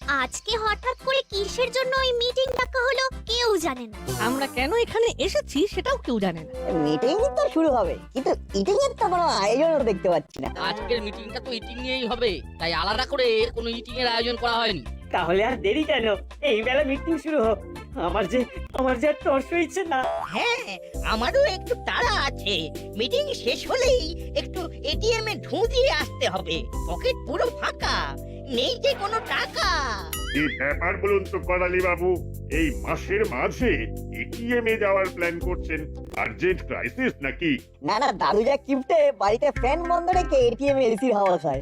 আজকে হঠাৎ করে কিসের জন্য ওই মিটিং ডাকা হলো কেউ জানে না। আমরা কেন এখানে এসেছি সেটাও কেউ জানে না। মিটিং তো শুরু হবে, কিন্তু ইটিং এর তো কোনো আয়োজনও দেখতে পাচ্ছি না। আজকের মিটিংটা তো ইটিং নিয়েই হবে, তাই আলাদা করে কোনো ইটিং এর আয়োজন করা হয়নি। তাহলে আর দেরি কেন, এই বেলা মিটিং শুরু হোক। আমার যে আর তর্স হইছে না। হ্যাঁ, আমারও একটু তাড়া আছে। মিটিং শেষ হলেই একটু এটিএম এ ঢু দিয়ে আসতে হবে। পকেট পুরো ফাঁকা, নেই যে কোনো টাকা। কি ব্যাপার বলুন তো করালি বাবু, এই মাসের মাঝে এটিএম এ যাওয়ার প্ল্যান করছেন? আর্জেন্ট ক্রাইসিস নাকি? না না, দাদু যা কিপটে, বাড়িতে ফ্যান বন্ধ রেখে এটিএম এসির হাওয়া খায়।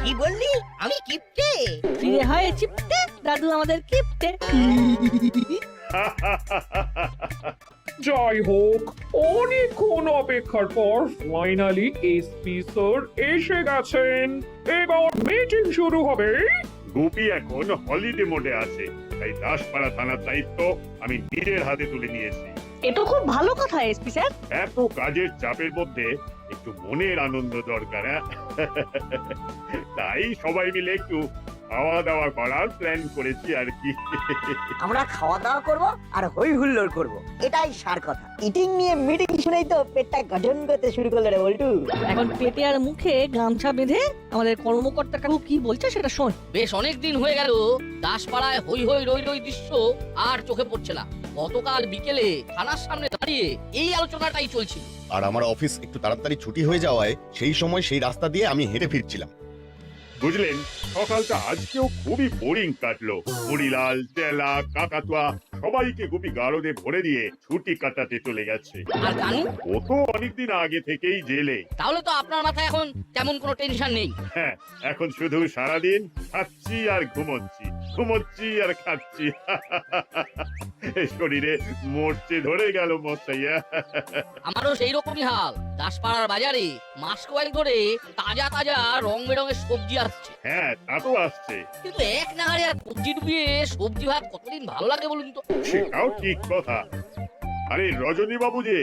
কি বললি? আমি কিপটে? ফিরে হয় চিপটে, দাদু আমাদের কিপটে। জয় হোক, অনেকক্ষণ অপেক্ষার পর ফাইনালি এসপি স্যার এসে গেছেন। এবার মিটিং শুরু হবে। গুপি এখন হলিডে মোডে আছে, তাই দাসপাড়া থানার দায়িত্ব আমি নিজের হাতে তুলে নিয়েছি। এ তো খুব ভালো কথা এসপি স্যার। এত কাজের চাপের মধ্যে একটু মনের আনন্দ দরকার। তাই সবাই মিলে একটু খাওয়া দাওয়া করার প্ল্যান করেছি আর কি। আমরা খাওয়া দাওয়া করব আর হই হুল্লোড় করব, এটাই সার কথা। ইটিং নিয়ে মিটিং শুনেই তো পেটটা গঠন করতে শুরু করলো রে বল্টু। এখন পেটে আর মুখে গামছা বেঁধে আমাদের কর্মকর্তা কাকু কি বলছে সেটা শোন। বেশ অনেক দিন হয়ে গেল দাসপাড়ায় হই হই রই রই দৃশ্য আর চোখে পড়ছে না। গতকাল বিকেলে থানার সামনে দাঁড়িয়ে এই আলোচনাটাই চলছিল। আর আমার অফিস একটু তাড়াতাড়ি ছুটি হয়ে যাওয়ায় সেই সময় সেই রাস্তা দিয়ে আমি হেঁটে ফিরছিলাম। বুঝলেন, সকালটা আজকেও খুবই বোরিং কাটলো। হরিলাল, চেলা, কাকাতুয়া সবাইকে গুপি গারদে ভরে দিয়ে ছুটি কাটাতে চলে গেছে। আর কানু? ও তো অনেকদিন আগে থেকেই জেলে। তাহলে তো আপনার মাথায় এখন তেমন কোনো টেনশন নেই। হ্যাঁ, এখন শুধু সারাদিন খাচ্ছি আর ঘুমোচ্ছি, ঘুমোচ্ছি আর খাচ্ছি। শরীরে মরচে ধরে গেল মশাইয়া। আমারও সেই রকমই হাল। দাসপাড়ার বাজারে মাস কয়েক ধরে তাজা তাজা রং বেরঙের সবজি আসছে। হ্যাঁ, তা তো আসছে, কিন্তু এক নাগারে আর সবজি ডুবিয়ে সবজি ভাত কতদিন ভালো লাগে বলুন তো? সেটাও ঠিক কথা। আরে রজনী বাবু যে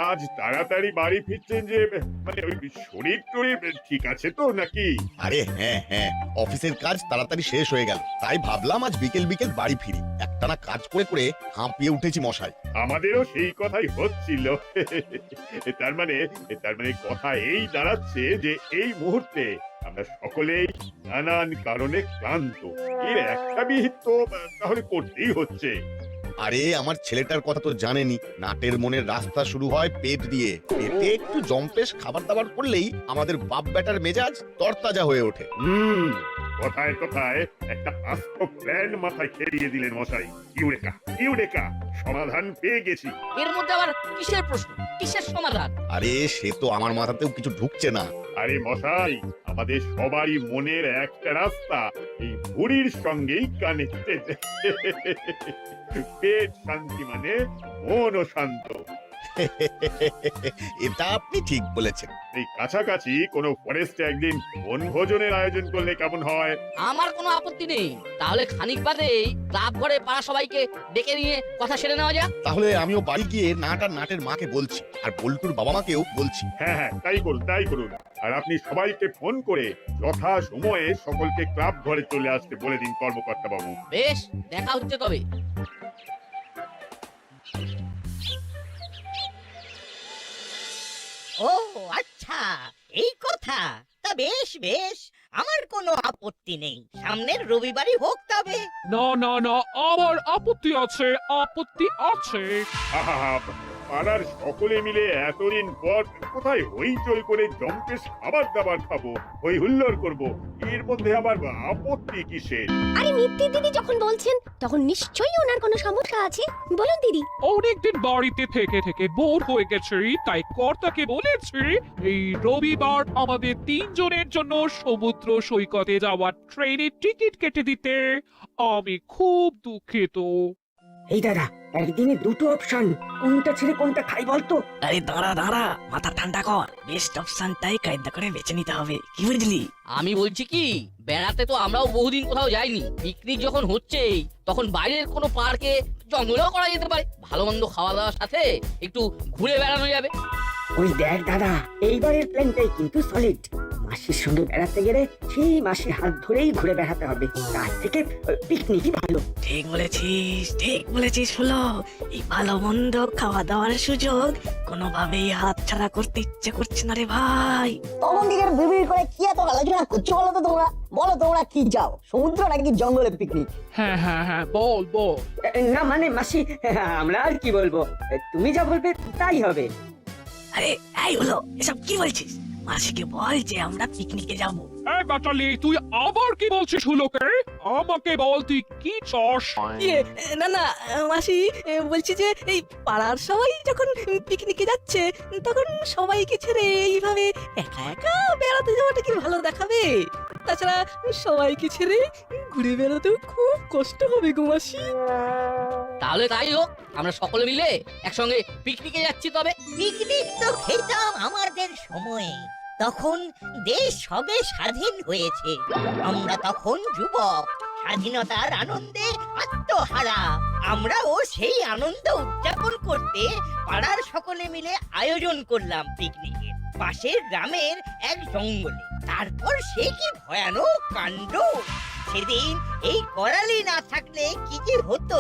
আজ তাড়াতাড়ি বাড়ি ফিরছেন যে, মানে ওই শরীর টরীর ঠিক আছে তো নাকি? আরে হ্যাঁ হ্যাঁ, অফিসের কাজ তাড়াতাড়ি শেষ হয়ে গেল, তাই ভাবলাম আজ বিকেল বিকেল বাড়ি ফিরি। একটানা কাজ করে করে হাঁপিয়ে উঠেছি মশাই। আমাদেরও সেই কথাই হচ্ছিল। তার মানে কথা এই দাঁড়াচ্ছে যে এই মুহূর্তে আমরা সকলেই নানান কারণে ক্লান্ত। এর একটা বিহিত তো তাহলে করতেই হচ্ছে। আরে আমার ছেলেটার কথা তো জানেনি, নাটের মনের রাস্তা শুরু হয় পেট দিয়ে। পেটে একটু জম্পেশ খাবার দাবার করলেই আমাদের বাপ বেটার মেজাজ তরতাজা হয়ে ওঠে। কথায় কথায় একটা আস্ত প্ল্যান মাথায় খেলিয়ে দিলেন মশাই। ইউরেকা ইউরেকা, সমাধান পেয়ে গেছি। এর মধ্যে আবার কিসের প্রশ্ন, কিসের সমাধান? আরে সে তো আমার মাথাতেও কিছু ঢুকছে না। আরে মশাই, আমাদের সবারই মনের একটা রাস্তা এই ভুঁড়ির সঙ্গেই কানেক্টেড। পেট শান্তি মানে মনও শান্ত। এটা আপনি ঠিক বলেছেন। এই কাছাকাছি কোনো ফরেস্টে একদিন বনভোজনের আয়োজন করলে কেমন হয়? আমার কোনো আপত্তি নেই। তাহলে খানিক বাদেই ক্লাব ঘরে পাড়া সবাইকে ডেকে নিয়ে কথা সেরে নেওয়া যাক। তাহলে আমিও বাড়ি গিয়ে নাট আর নাটের মাকে বলছি, আর বল্টুর বাবা মাকেও বলছি। হ্যাঁ হ্যাঁ, তাই করুন তাই করুন। আর আপনি সবাইকে ফোন করে যথা সময়ে সকলকে ক্লাব ঘরে চলে আসতে বলে দিন কর্মকর্তা বাবু। বেশ, দেখা হচ্ছে তবে। ও আচ্ছা, এই কথা। তা বেশ বেশ, আমার কোনো আপত্তি নেই। সামনের রবিবারই হোক তবে। না না না, আমার আপত্তি আছে, আপত্তি আছে। আহা, পাড়ার সকলে মিলে এতদিন পর কোথায় হইচই করে জম্পেশ খাবার দাবার খাবো, হই হুল্লোড় করবো, এর মধ্যে আবার আপত্তি কিসের? আরে মিত্তি দিদি যখন বলছেন তখন নিশ্চয়ই ওনার কোনো সমস্যা আছে। বলুন দিদি। অনেকদিন বাড়িতে থেকে থেকে বোর হয়ে গেছি, তাই কর্তাকে বলেছি এই রবিবার আমাদের 3 জনের জন্য সমুদ্র সৈকতে যাওয়ার ট্রেনের টিকিট কেটে দিতে। আমি খুব দুঃখিত। এই দাদা, একদিনে দুটো অপশন, কোনটা ছেড়ে কোনটা খাই বলতো? আরে দাঁড়া দাঁড়া, মাথা ঠান্ডা কর। বেস্ট অপশনটাই কায়দা করে বেছে নিতে হবে, কি বুঝলি? আমি বলছি কি, বেড়াতে তো আমরাও বহুদিন কোথাও যাইনি। পিকনিক যখন হচ্ছেই তখন বাইরের কোনো পার্কে, জঙ্গলেও করা যেতে পারে। ভালো মন্দ খাওয়া দাওয়ার সাথে একটু ঘুরে বেড়ানো যাবে। ওই দেখ দাদা, এইবারের প্ল্যানটাই কিন্তু সলিড। মাসির সঙ্গে বেড়াতে গেলে সেই মাসির হাত ধরেই ঘুরে বেড়াতে হবে, তার থেকে পিকনিকই ভালো। ঠিক বলেছিস হলো। এই ভালো মন্দ খাওয়া দাওয়ার সুযোগ কোনোভাবেই হাত ছাড়া করতে ইচ্ছে করছে না রে ভাই। তখন দিকে বিড়বিড় করে কি এত আলোচনা করছো বলো তো তোমরা? বলো তোমরা কি চাও, সমুদ্র নাকি জঙ্গলে পিকনিক? হ্যাঁ বল বল। না মানে মাসি, আমরা আর কি বলবো, তুমি যা বলবে তাই হবে। আরে এই হলো, এসব কি বলছিস? মাসিকে বল যে আমরা পিকনিকে যাব। এই বাটালি, তুই আবার কি বলছিস হুলোকে? আমাকে বল তুই কি চাস? না মাসি, বলছি যে এই পাড়ার সবাই যখন পিকনিকে যাচ্ছে তখন সবাইকে ছেড়ে এইভাবে একা একা বেড়াতে যাওয়াটা কি ভালো দেখাবে? তাছাড়া সবাইকে ছেড়ে ঘুরে বেড়াতেও খুব কষ্ট হবে গো মাসি। তাহলে তাই হোক, আমরা সকলে মিলে একসঙ্গে পিকনিকে যাচ্ছি। তবে পিকনিক তো খেতাম আমাদের সময়ে, তখন দেশ সবে স্বাধীন হয়েছে, আমরা তখন যুবক, স্বাধীনতার আনন্দে আত্মহারা। আমরাও সেই আনন্দ উদযাপন করতে পাড়ার সকলে মিলে আয়োজন করলাম পিকনিকের, পাশের গ্রামের এক জঙ্গলে। তারপর সে কি ভয়ানক কাণ্ড! সেদিন এই করালি না থাকলে কি যে হতো!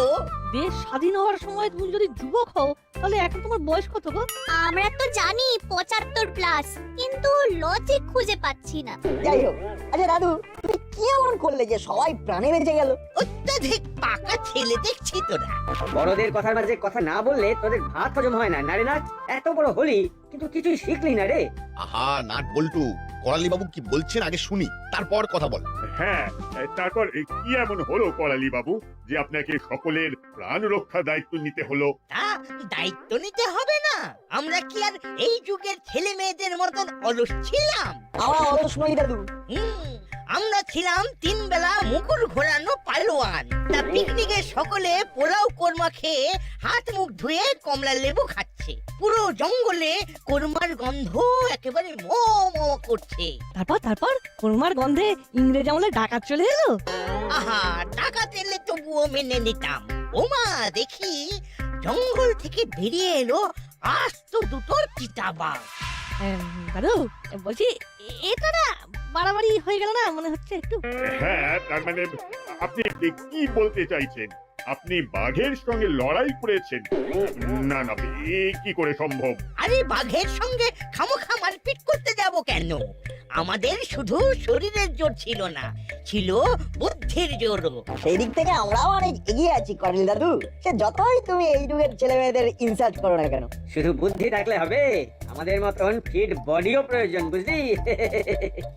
দেশ স্বাধীন হওয়ার সময় তুমি যদি যুবক হও তাহলে এখন তোমার বয়স কত গো? আমরা তো জানি 75 প্লাস, কিন্তু লজিক খুঁজে পাচ্ছি না। যাই হোক, আচ্ছা দাদু, তুমি কি এমন করলে যে সবাই প্রাণে বেঁচে গেল? অত্যাধিক পাকা ছেলে দেখছি তোরা। বড়দের কথার মাঝে কথা না বললে তোদের ভাত হজম হয় না, নারে না? এত বড় হলি কিন্তু কিছুই শিখলি না রে। আহা নাট বল্টু, করালি বাবু কি বলছেন আগে শুনি, তারপর কথা বল। হ্যাঁ, তারপর কি এমন হলো করালি বাবু যে আপনাকে সকলের প্রাণ রক্ষা দায়িত্ব নিতে হলো? তা দায়িত্ব নিতে হবে না? আমরা কি আর এই যুগের ছেলে মেয়েদের মতন অলস ছিলাম? আমার অলস নই দাদু। আমরা ছিলাম 3 বেলা মুকুর ঘোরানো পালোয়ান। তা পিকনিকে সকলে পোলাও কোরমা খেয়ে হাত মুখ ধুয়ে কমলা লেবু খাচ্ছে, পুরো জঙ্গলে কোরমার গন্ধ একেবারে মো মো করছে। তারপর কোরমার গন্ধে ইংরেজ আমলে ডাকাত চলে এলো। আহা, ডাকাত এলে তবুও মেনে নিতাম। ওমা, দেখি জঙ্গল থেকে বেরিয়ে এলো আস্ত দুটো চিতাবাঘ। দাদু বলছি, এটা না বাড়াবাড়ি হয়ে গেল না মনে হচ্ছে একটু? হ্যাঁ, তার মানে আপনি কি বলতে চাইছেন? আপনি বাঘের সঙ্গে লড়াই করেছেন? না না, এ কি করে সম্ভব? আরে বাঘের সঙ্গে খামোখা মারপিট করতে যাব কেন? আমাদের শুধু শরীরের জোর ছিল না, ছিল বুদ্ধির জোরও। সেই দিক থেকে আমরাও অনেক এগিয়ে আছি কর্নেল দাদু। সে যতই তুমি এই যুগের ছেলে মেয়েদের ইনসাল্ট করো না কেন। শুধু বুদ্ধি থাকলে হবে, আমাদের মতন ফিট বডিও প্রয়োজন, বুঝলি?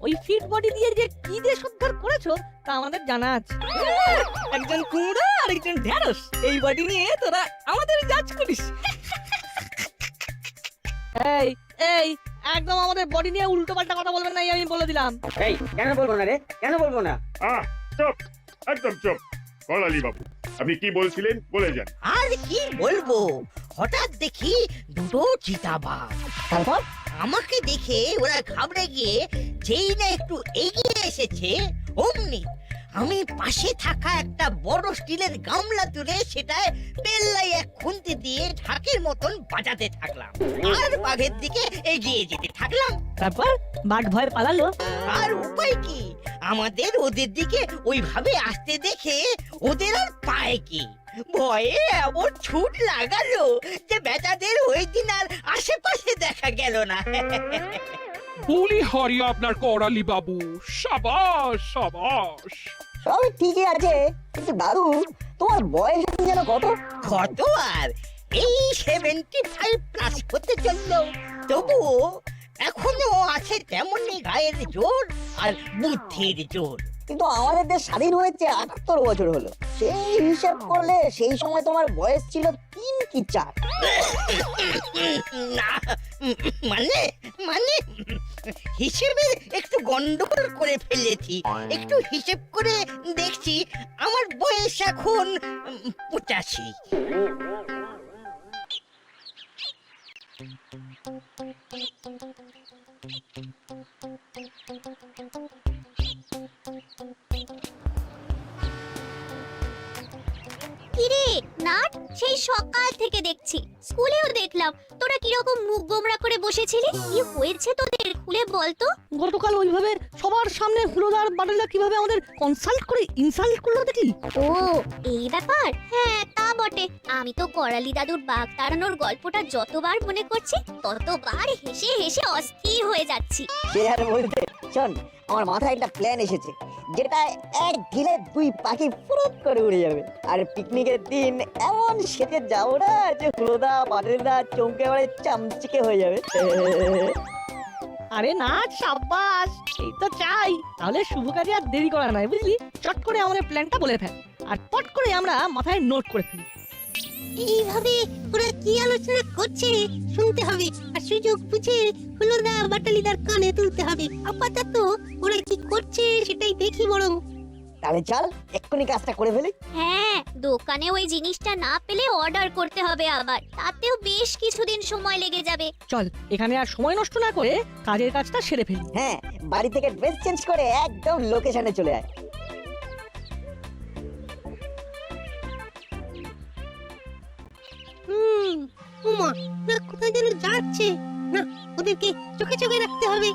ওই ফিট বডি দিয়ে যে কি দেশ উদ্ধার করেছো তা আমাদের জানা আছে। একজন কুমড়ো আর একজন ঢেঁড়স, এই বডি নিয়ে তোরা আমাদের জাজ করিস। এই এই একদম আমাদের বডি নিয়ে উল্টো পাল্টা কথা বলবেন না, আমি বলে দিলাম। এই কেন বলবো না রে, কেন বলবো না? চুপ, একদম চুপ। করালি বাবু, আপনি কি বলছিলেন বলে যান। আর কি বলবো, হঠাৎ দেখি দুটো চিতাবাঘ। তারপর আমাকে দেখে ওরা ঘাবড়ে গিয়ে যেই না একটু এগিয়ে এসেছে, অমনি আমি পাশে থাকা একটা বড় স্টিলের গামলা তুলে সেটায় পেল্লাই এক খুন্তি দিয়ে ঢাকের মতন বাজাতে থাকলাম, আর বাঘের দিকে এগিয়ে যেতে থাকলাম। তারপর বাঘ ভয় পালালো। আর উপায় কি, আমাদের ওদের দিকে ওইভাবে আসতে দেখে ওদের আর পায় কি, ভয়ে এমন ছুট লাগালো যে বেচাদের ওই দিন আর আশেপাশে দেখা গেল না। বলি হরি আপনার করালি বাবু, সাবাস সাবাস। সবই ঠিকই আছে, কিন্তু দাদু তোমার বয়স যেন কত? কত আর এই 75 প্লাস হতে চললো, তবুও এখনো আছে তেমনি গায়ের জোর আর বুদ্ধির জোর। কিন্তু আমাদের দেশ স্বাধীন হয়েছে 78 বছর হলো। সেই হিসাব করলে সেই সময় তোমার বয়স ছিল 3 কি 4। না মানে মানে হিসেবে একটু গন্ডগোল করে ফেলেছি। একটু হিসেব করে দেখছি আমার বয়স এখন 85। কিরে নাট, সেই সকাল থেকে দেখছি, স্কুলেও দেখলাম তোরা কিরকম মুখ গোমরা করে বসেছিলি। কি হয়েছে তোদের? খুলে বলতো। গতকাল ওইভাবে সবার সামনে হুলোদার বাটুলদা কিভাবে আমাদের কনসাল্ট করে ইনসাল্ট করলো দেখি। ও এই ব্যাপার, হ্যাঁ তা বটে। আমি তো করালি দাদুর বাঘ তাড়ানোর গল্পটা যতবার মনে করছি ততবার হেসে হেসে অস্থির হয়ে যাচ্ছি। সে আর বলতে, শোন আমার মাথায় একটা প্ল্যান এসেছে, যেটা এক ঢিলে দুই পাখি ফুরুত করে উড়ে যাবে। আর পিকনিকের দিন এমন সেজে যাবো না যে হুলোদা বাটুলদা চমকে পড়ে চামচিকে হয়ে যাবে। আরে না, সাব্বাস, এই তো চাই। তাহলে শুভ কাজে আর দেরি করা নাই, বুঝলি? চট করে আমাদের প্ল্যানটা বলে ফেল, আর পট করে আমরা মাথায় নোট করে ফেলি। এইভাবে ওরা কি আলোচনা করছে শুনতে হবে, আর সুযোগ বুঝে হুলোদা বাটালিদার কানে তুলতে হবে। আপাতত ওরা কি করছে সেটাই দেখি বরং। তাহলে চল এক্ষুনি কাজটা করে ফেলি। হ্যাঁ, দোকানে ওই জিনিসটা না পেলে অর্ডার করতে হবে আবার, তাতেও বেশ কিছুদিন সময় লেগে যাবে। চল এখানে আর সময় নষ্ট না করে কাজের কাজটা সেরে ফেলি। হ্যাঁ, বাড়ি থেকে ড্রেস চেঞ্জ করে একদম লোকেশনে চলে আয়। উমা, না কোথায় যেন যাচ্ছে, না ওদেরকে চোখে চোখে রাখতে হবে।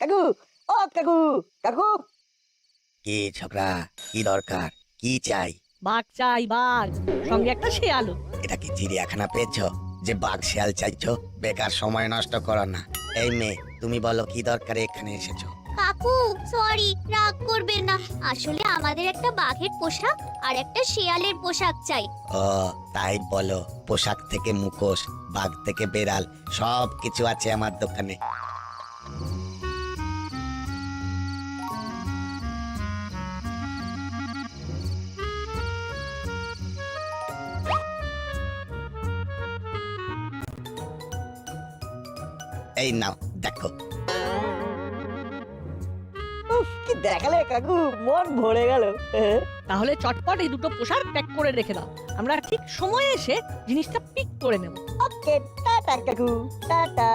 কাকু, ও কাকু, কাকু। কি ছোকরা, কি দরকার, কি চাই? বাঘ চাই, বাঘ, সঙ্গে একটা শেয়ালও। এটা কি চিড়িয়াখানা পেয়েছো যে বাঘ শিয়াল চাইছো? বেকার সময় নষ্ট করো না। এই মেয়ে, তুমি বলো কি দরকারে এখানে এসেছো? কাকু সরি, রাগ করবেন না, আসলে আমাদের একটা বাঘের পোশাক আর একটা শিয়ালের পোশাক চাই। ও তাই বলো। পোশাক থেকে মুখোশ, বাঘ থেকে বেড়াল, সব কিছু আছে আমার দোকানে। এই নাও দেখো। উফ, কি দেখালে কাকু, মন ভরে গেল। তাহলে চটপট এই দুটো পোশাক প্যাক করে রেখে দাও, আমরা ঠিক সময়ে এসে জিনিসটা পিক করে নেব। ওকে, টাটা কাকু, টাটা।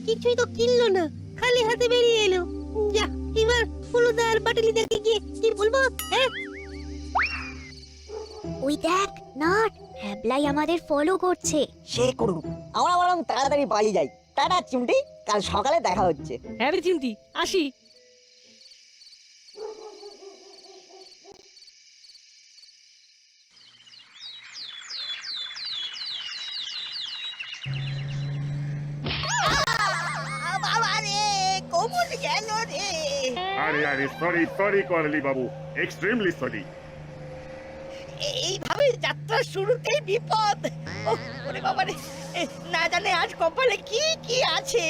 কিছুই তো কিনলো না, খালি হাতে বেরিয়ে এলো। যা, এবার হুলোদার বাটালিদাকে গিয়ে কি বলবো? হ্যাঁ, ওই দেখ নাট, হ্যাবলাই আমাদের ফলো করছে। সে করুক, আমরা বরং তাড়াতাড়ি বাড়ি যাই। টাটা চিমটি, কাল সকালে দেখা হচ্ছে। হ্যাঁ রে চিমটি, আসি। বাবা রে, কোমর গেল রে। আরে আরে সরি সরি করালি বাবু, এক্সট্রিমলি সরি। এইভাবে যাত্রার শুরুতেই বিপদ। ওরে বাবা রে, না জানে আজ কপালে কি কি আছে।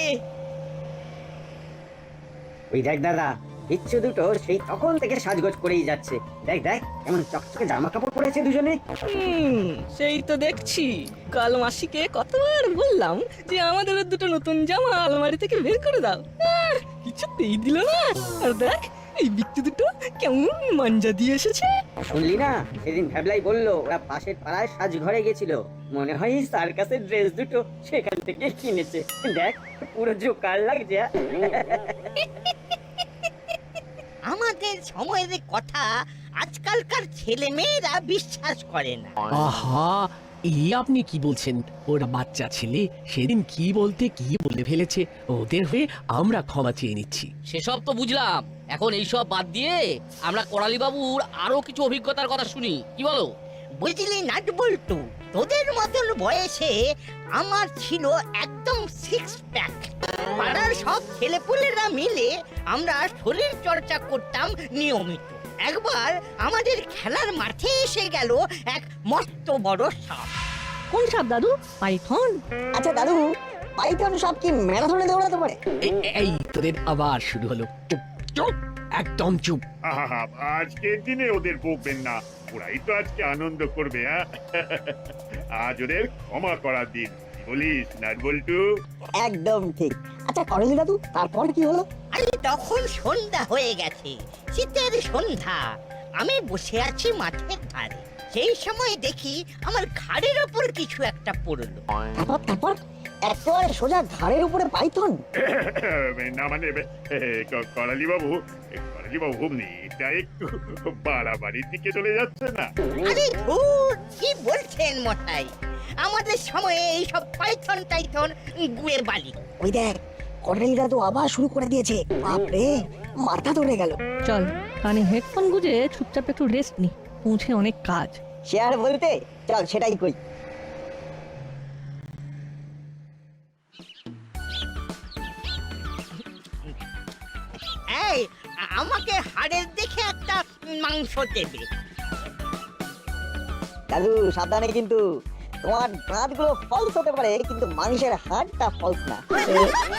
ওই দেখ দাদা, বিচ্ছু দুটো সেই তখন থেকে সাজগোজ করেই যাচ্ছে। দেখ দেখ কেমন চকচকে জামা কাপড় পরেছে দুজনে। সেই তো দেখছি। কাল মাসিকে কতবার বললাম যে আমাদের দুটো নতুন জামা আলমারি থেকে বের করে দাও, কিছুতেই দিল না। আর দেখ এই বিচ্ছু দুটো কেমন মাঞ্জা দিয়ে এসেছে। শুনলি না, সেদিন ভ্যাবলাই বললো ওরা পাশের পাড়ায় সাজঘরে গেছিল, মনে হয় সার্কাসের ড্রেস দুটো সেখান থেকে কিনেছে। দেখ পুরো জোকার লাগছে। আমাদের সময়ের কথা আজকালকার ছেলে মেয়েরা বিশ্বাস করে না। আহা, এই আপনি কি বলছেন? ওরা বাচ্চা ছেলে, সেদিন কি বলতে কি বলে ফেলেছে। ওদের হয়ে আমরা ক্ষমা চেয়ে নিচ্ছি। সেসব তো বুঝলাম, এখন এইসব বাদ দিয়ে আমরা করালি বাবুর আরো কিছু অভিজ্ঞতার কথা শুনি, কি বলো? বুঝলি নাট বল্টু, তোদের মতন বয়সে আমার ছিল একদম সিক্স প্যাক। পাড়ার সব ছেলেপুলেরা মিলে আমরা শরীর চর্চা করতাম নিয়মিত। একবার আমাদের খেলার মাঠে এসে গেল এক মস্ত বড় সাপ। কোন সাপ দাদু? পাইথন? আচ্ছা দাদু, পাইথন সব কি ম্যারাথনে দৌড়াতে পারে? এই তোদের আবার শুরু হলো। চুপ চুপ, একদম চুপ। আহা, আজকের দিনে ওদের বকবেন না, ওরাই তো আজকে আনন্দ করবে। হ্যাঁ, আজ ওদের ক্ষমা করার দিন, কি বলিস নাটবল্টু? একদম ঠিক। আচ্ছা করলি দাদু, তারপর কি হলো? আরে তখন সন্ধ্যা হয়ে গেছে, শীতের সন্ধ্যা। আমি বসে আছি মাঠের ধারে, সেই সময় দেখি আমার ঘাড়ের ওপর কিছু একটা পড়লো। তারপর একেবারে সোজা ঘাড়ের উপরে পাইথন? না মানে করালি বাবু, এটা একটু বাড়াবাড়ির দিকে চলে যাচ্ছে না? আরে ধুর, কি বলছেন মশাই? আমাদের সময়ে এইসব পাইথন টাইথন গুয়ের বালি। ওই দেখ, করলি দাদু আবার শুরু করে দিয়েছে। বাপরে, মাথা ধরে গেল। চল কানে হেডফোন গুজে চুপচাপ একটু রেস্ট নি, পৌঁছে অনেক কাজ। সে আর বলতে, চল সেটাই কই। এই, আমাকে হাড়ের দেখে একটা মাংস দেবে। দাদু সাবধানে কিন্তু, তোমার দাঁতগুলো ফলস হতে পারে কিন্তু মাংসের হাড়টা ফলস না।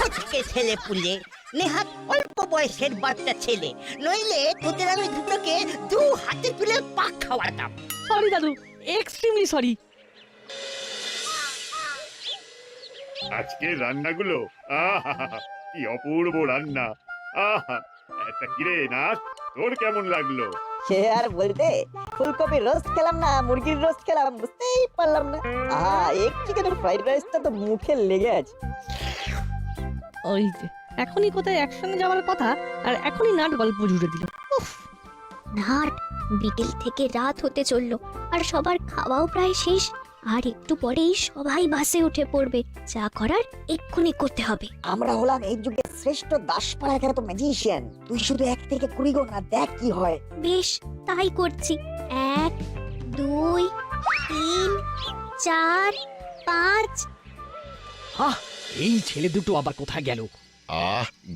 হচ্ছে ছেলে পুলে, নেহাত অল্প বয়সের বাচ্চা ছেলে, নইলে তোদের আমি দুটোকে দু হাতে তুলে পাক খাওয়াতাম। সরি দাদু, এক্সট্রিমলি সরি। আজকে রান্নাগুলো আহা, কি অপূর্ব রান্না। আহা, একটা কিরে না, তোর কেমন লাগলো? সে আর বলতে, ফুলকপি রোস্ট খেলাম না মুরগির রোস্ট খেলাম বুঝতেই পারলাম না। এক চিকেনের ফ্রাইড রাইসটা তো মুখে লেগে আছে। ওই যে এখনই কোথায় একসঙ্গে যাওয়ার কথা, আর এখনই নাট গল্প জুড়ে দিল। নাট, বিকেল থেকে রাত হতে চললো, আর সবার খাওয়াও প্রায় শেষ। আর একটু পরেই সবাই বাসে উঠে পড়বে। যা করার এক্ষুনি করতে হবে। আমরা হলাম এই যুগের শ্রেষ্ঠ দাসপাড়া খ্যাত ম্যাজিশিয়ান। তুই শুধু 1 থেকে 20 গোনা, দেখ কি হয়। বেশ, তাই করছি। 1, 2, 3, 4, 5। এই ছেলে দুটো আবার কোথায় গেল?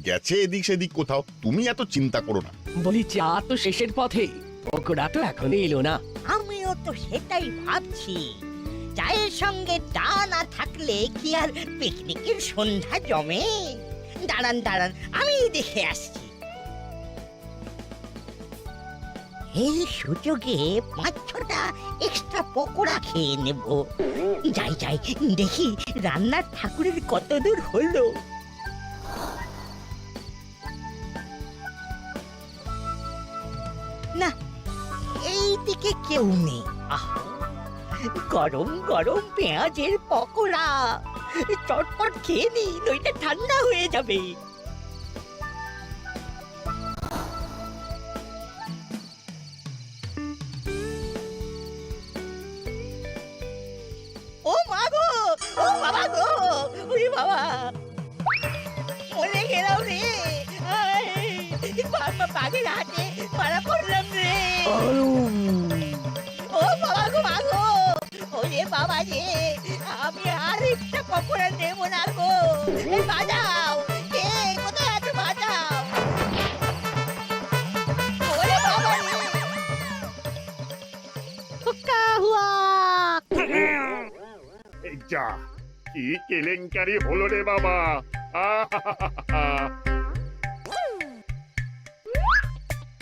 গেছে এদিক সেদিক কোথাও, তুমি এত চিন্তা করো না। বলি চা তো শেষের পথে, পকোড়া তো এখনো এলো না। আমিও তো সেটাই ভাবছি, চায়ের সঙ্গে চা না থাকলে কি আর পিকনিকের সন্ধ্যা জমে? দাঁড়ান দাঁড়ান, আমি দেখে আসছি। এই সুযোগে 5-6টা এক্সট্রা পকোড়া খেয়ে নেব। যাই যাই, দেখি রান্নার ঠাকুরের কত দূর হলো। না, এই দিকে কেউ নেই। আহা, গরম গরম পেঁয়াজের পকোড়া, চটপট খেয়ে নি, নইলে ঠান্ডা হয়ে যাবে। ও মা গো, ও বাবা গো, ওরে বাবা, মরে গেলাম রে। বাঘের হাতে মারা পড়লাম রে। ও বাবা গো, মা গো, ওরে বাবা রে, আমি আর একটা পকোড়া নেব না গো। বাজাও, কে কোথায় আছে, বাজাও। ওরে বাবা রে। হুক্কা হুয়া। এই যা, কি কেলেঙ্কারি হলো রে বাবা। আহা,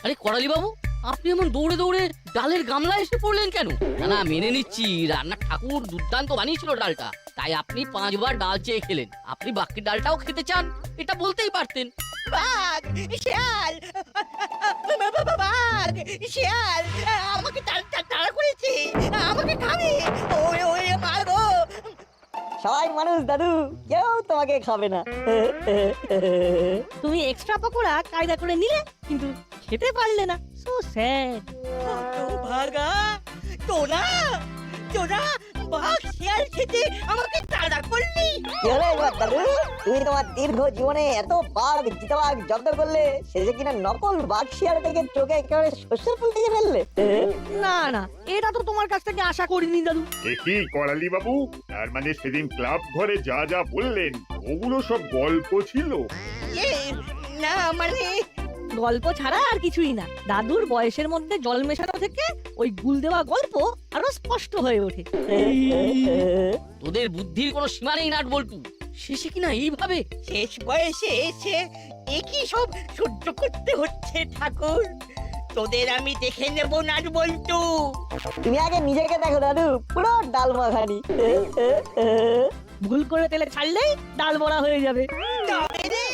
আরে করালি বাবু, আপনি এমন দৌড়ে দৌড়ে ডালের গামলা এসে পড়লেন কেন? না না, মেনে নিচ্ছি রান্নার ঠাকুর দুর্দান্ত বানিয়েছিল ডালটা, তাই আপনি 5 বার ডাল চেয়ে খেলেন। আপনি বাকি ডালটাও খেতে চান, এটা বলতেই পারতেন। বাঘ, শিয়াল, বাঘ, শিয়াল আমাকে তাড়া করেছে, আমাকে খাবে। ওরে ওরে মা গো। সবাই মানুষ দাদু, কেউ তোমাকে খাবে না। তুমি এক্সট্রা পকোড়া কায়দা করে নিলে, কিন্তু খেতে পারলে না। So sad. ভাগা তোরা, তোরা বাঘ শিয়াল খেতে আমাকে তাড়া করলি। কি হলো এবার দাদু? তুমি তোমার দীর্ঘ জীবনে এত বাঘ চিতাবাঘ জব্দ করলে, শেষে কিনা নকল বাঘ শিয়াল থেকে চোখে একেবারে শস্যের ফুল থেকে ফেললে। না না, এটা তো তোমার কাছ থেকে আশা করিনি দাদু। কি করালি বাবু, তার মানে সেদিন ক্লাব ঘরে যা যা বললেন ওগুলো সব গল্প ছিল? না মানে গল্প ছাড়া আর কিছুই না। দাদুর বয়সের মধ্যে জল মেশানো থেকে ওই গুল দেওয়া গল্প আরো স্পষ্ট হয়ে ওঠে। তোদের বুদ্ধির কোনো সীমা নেই নাট বল্টু, শেষে কিনা এইভাবে। শেষ বয়সে এসে একই সব সহ্য করতে হচ্ছে ঠাকুর। তোদের আমি দেখে নেব নাট বল্টু। তুমি আগে নিজেকে দেখো দাদু, পুরো ডাল মাখানি। ভুল করে তেলে ছাড়লেই ডাল বড়া হয়ে যাবে। তবে রে